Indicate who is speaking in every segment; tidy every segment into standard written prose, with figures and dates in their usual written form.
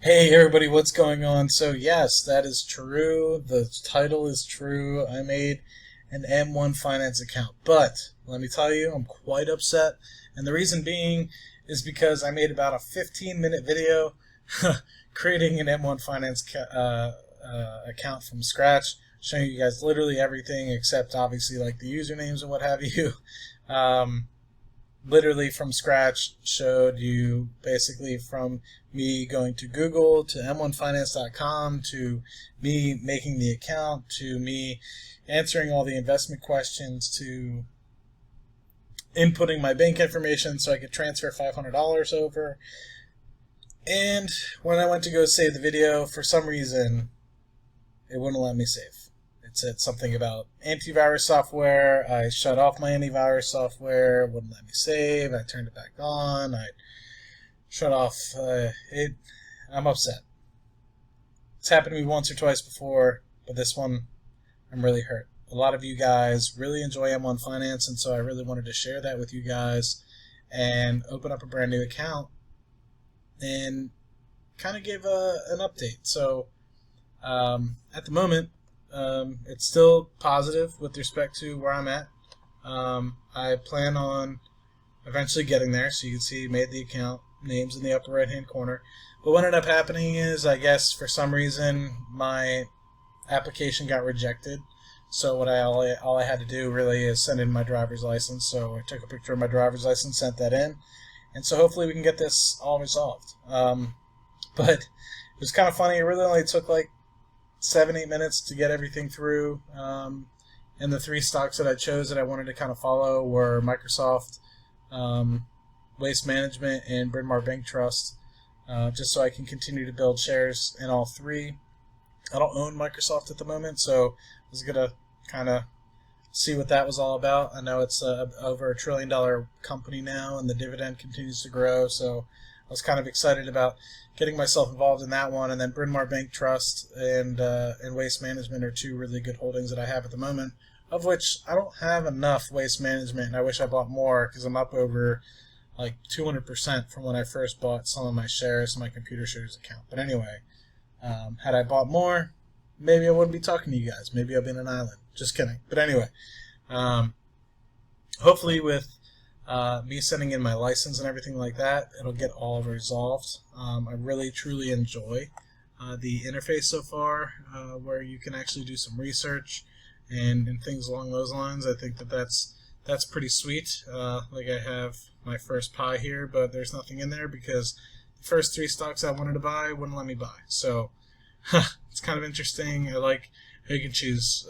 Speaker 1: Hey everybody, what's going on? So yes, that is true. The title is true. I made an M1 Finance account, but let me tell you, I'm quite upset. And the reason being is because I made about a 15-minute video creating an M1 Finance account from scratch, showing you guys literally everything except obviously like the usernames and what have you. Um, Literally from scratch, showed you basically from me going to Google to m1finance.com to me making the account to me answering all the investment questions to inputting my bank information so I could transfer $500 over. And when I went to go save the video, for some reason, it wouldn't let me save. It said something about antivirus software. I shut off my antivirus software. It wouldn't let me save. I turned it back on. I shut off it. I'm upset. It's happened to me once or twice before, but this one, I'm really hurt. A lot of you guys really enjoy M1 Finance, and so I really wanted to share that with you guys and open up a brand new account and kind of give an update. So at the moment, it's still positive with respect to where I'm at. I plan on eventually getting there. So you can see, made the account, names in the upper right hand corner. But what ended up happening is, I guess for some reason, my application got rejected. So all I had to do really is send in my driver's license. So I took a picture of my driver's license, sent that in, and so hopefully we can get this all resolved. But it was kind of funny. It really only took like 7-8 minutes to get everything through. And the three stocks that I chose that I wanted to kind of follow were Microsoft, Waste Management, and Bryn Mawr Bank Trust, just so I can continue to build shares in all three. I don't own Microsoft at the moment, so I was going to kind of see what that was all about. I know it's over $1 trillion company now, and the dividend continues to grow, so I was kind of excited about getting myself involved in that one. And then Bryn Mawr Bank Trust and Waste Management are two really good holdings that I have at the moment, of which I don't have enough Waste Management, and I wish I bought more because I'm up over like 200% from when I first bought some of my shares in my computer shares account. But anyway, had I bought more, maybe I wouldn't be talking to you guys. Maybe I'd be in an island. Just kidding. But anyway, hopefully with me sending in my license and everything like that, it'll get all resolved. I really truly enjoy the interface so far, where you can actually do some research and things along those lines. I think that's pretty sweet. Like I have my first pie here, but there's nothing in there because the first three stocks I wanted to buy wouldn't let me buy. So it's kind of interesting. I like how you can choose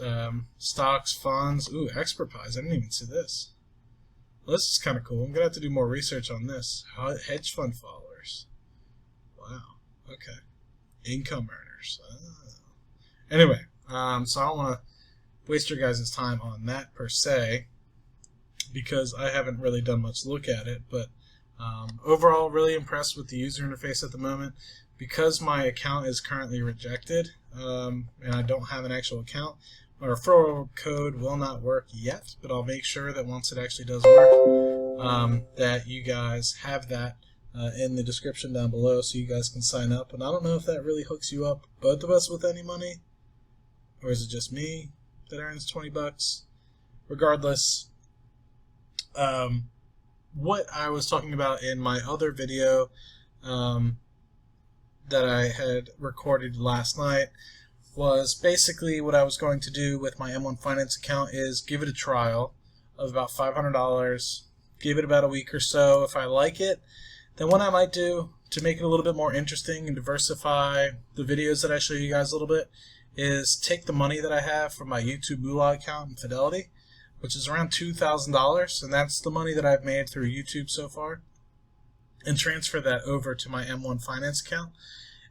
Speaker 1: stocks, funds. Ooh, expert pies. I didn't even see this. Well, this is kind of cool. I'm going to have to do more research on this. Hedge fund followers. Wow. Okay. Income earners. Oh. Anyway, so I don't want to waste your guys' time on that per se, because I haven't really done much look at it. But overall, really impressed with the user interface at the moment. Because my account is currently rejected, and I don't have an actual account, my referral code will not work yet, but I'll make sure that once it actually does work, that you guys have that in the description down below so you guys can sign up. And I don't know if that really hooks you up, both of us, with any money, or is it just me that earns 20 bucks? Regardless, what I was talking about in my other video that I had recorded last night was basically what I was going to do with my M1 Finance account is give it a trial of about $500, give it about a week or so. If I like it, then what I might do to make it a little bit more interesting and diversify the videos that I show you guys a little bit is take the money that I have from my YouTube Moolah account in Fidelity, which is around $2,000, and that's the money that I've made through YouTube so far, and transfer that over to my M1 Finance account.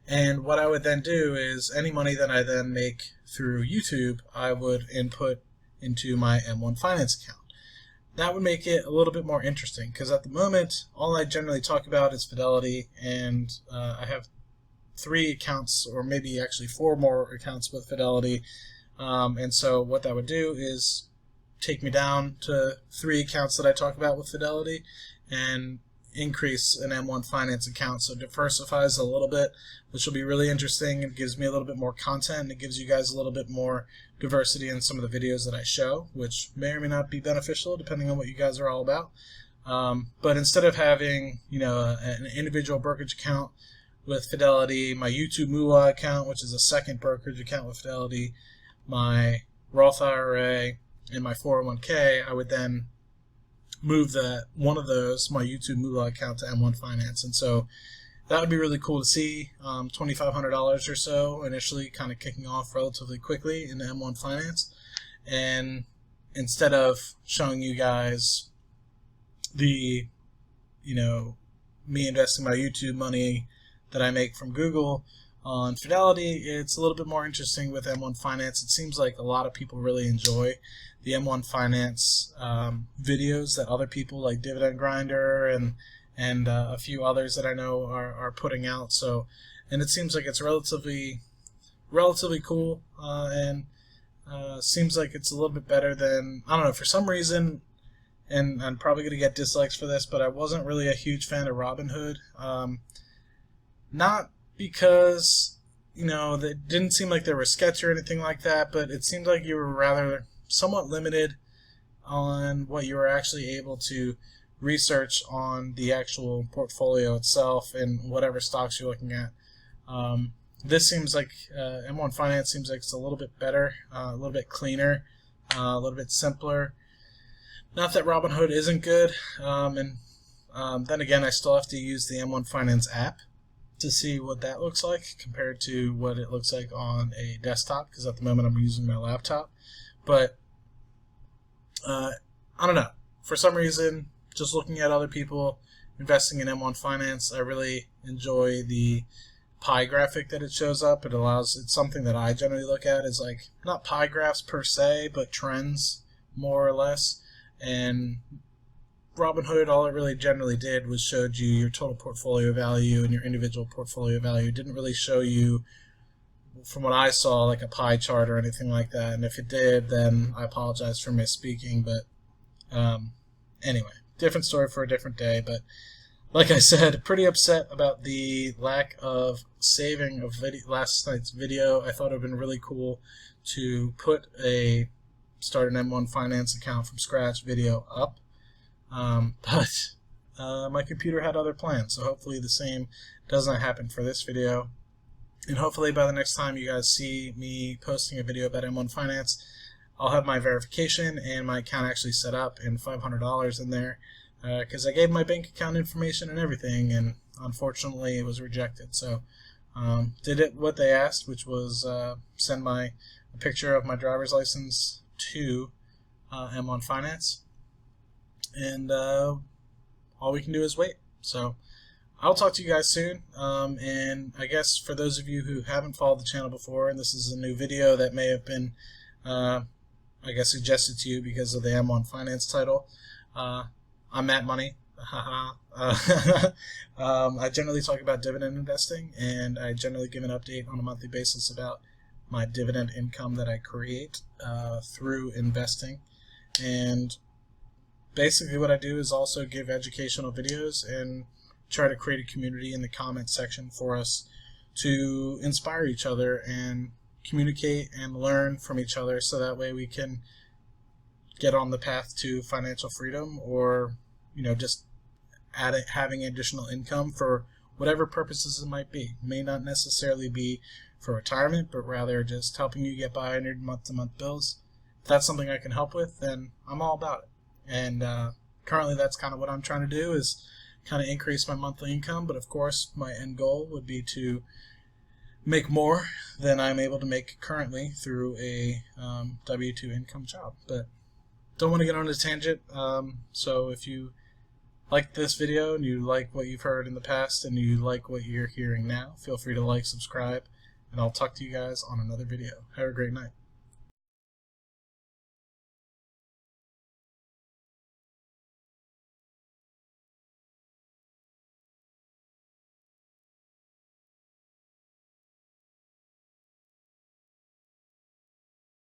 Speaker 1: And what I would then do is any money that I then make through YouTube, I would input into my M1 Finance account. That would make it a little bit more interesting, because at the moment, all I generally talk about is Fidelity, and I have 3 accounts, or maybe actually 4 more accounts with Fidelity. And so what that would do is take me down to 3 accounts that I talk about with Fidelity, and increase an M1 Finance account, so it diversifies a little bit, which will be really interesting. It gives me a little bit more content, and it gives you guys a little bit more diversity in some of the videos that I show, which may or may not be beneficial depending on what you guys are all about. But instead of having, an individual brokerage account with Fidelity, my YouTube Moolah account, which is a second brokerage account with Fidelity, my Roth IRA, and my 401k, I would then move one of those, my YouTube Moolah account, to M1 Finance. And so that would be really cool to see. $2,500 or so initially, kind of kicking off relatively quickly into M1 Finance. And instead of showing you guys the, me investing my YouTube money that I make from Google on Fidelity, it's a little bit more interesting with M1 Finance. It seems like a lot of people really enjoy the M1 Finance videos that other people like Dividend Grinder and a few others that I know are putting out. So, and it seems like it's relatively cool, and seems like it's a little bit better than, I don't know, for some reason, and I'm probably going to get dislikes for this, but I wasn't really a huge fan of Robinhood. Not because, they didn't seem like they were sketchy or anything like that, but it seemed like you were rather somewhat limited on what you were actually able to research on the actual portfolio itself and whatever stocks you're looking at. This seems like M1 Finance seems like it's a little bit better, a little bit cleaner, a little bit simpler. Not that Robinhood isn't good, and then again, I still have to use the M1 Finance app to see what that looks like compared to what it looks like on a desktop, because at the moment I'm using my laptop. But I don't know. For some reason, just looking at other people investing in M1 Finance, I really enjoy the pie graphic that it shows up. It's something that I generally look at as like, not pie graphs per se, but trends more or less. And Robinhood, all it really generally did was showed you your total portfolio value and your individual portfolio value. It didn't really show you, from what I saw, like a pie chart or anything like that. And if it did, then I apologize for misspeaking. But anyway, different story for a different day. But like I said, pretty upset about the lack of saving of last night's video. I thought it would have been really cool to put a start an M1 Finance account from scratch video up. But my computer had other plans, so hopefully the same does not happen for this video. And hopefully by the next time you guys see me posting a video about M1 Finance, I'll have my verification and my account actually set up and $500 in there, because I gave my bank account information and everything, and unfortunately it was rejected. So did it what they asked, which was send a picture of my driver's license to M1 Finance, and all we can do is wait. So I'll talk to you guys soon, and I guess for those of you who haven't followed the channel before, and this is a new video that may have been suggested to you because of the M1 Finance title, I'm Matt Money. I generally talk about dividend investing, and I generally give an update on a monthly basis about my dividend income that I create through investing. And basically what I do is also give educational videos and try to create a community in the comment section for us to inspire each other and communicate and learn from each other, so that way we can get on the path to financial freedom, or just having additional income for whatever purposes it might be. It may not necessarily be for retirement, but rather just helping you get by on your month-to-month bills. If that's something I can help with, then I'm all about it. And currently that's kind of what I'm trying to do, is kind of increase my monthly income. But of course my end goal would be to make more than I'm able to make currently through a W-2 income job. But don't want to get on a tangent, so if you like this video and you like what you've heard in the past and you like what you're hearing now, feel free to like, subscribe, and I'll talk to you guys on another video. Have a great night.